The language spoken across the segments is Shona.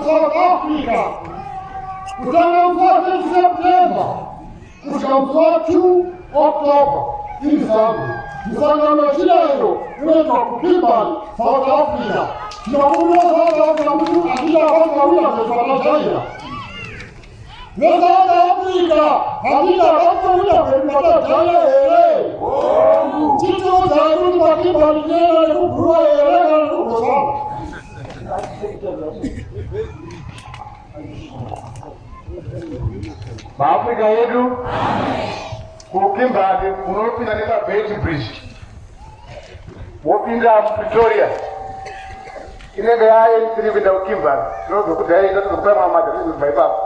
South Africa, kutangaza Septemba, kutangaza 2 Oktoba in Zambia. Msangano hilo unaitwa Kupimba South Africa. Tunakuja South Africa mtu akija hapa huyu anafanya China. South Africa akija hapa huyu anafanya China. Tito za Kupimba ni neno la kuwa VAAFRICA yedu kukimbani unopinda nepabeti bridge wopinda Pretoria inenge yaisiri kuenda kukimbani tinozokudai tatozokupa mamata tizobva ipapo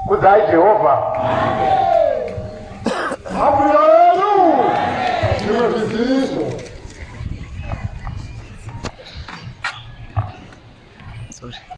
kudzai Jehovha.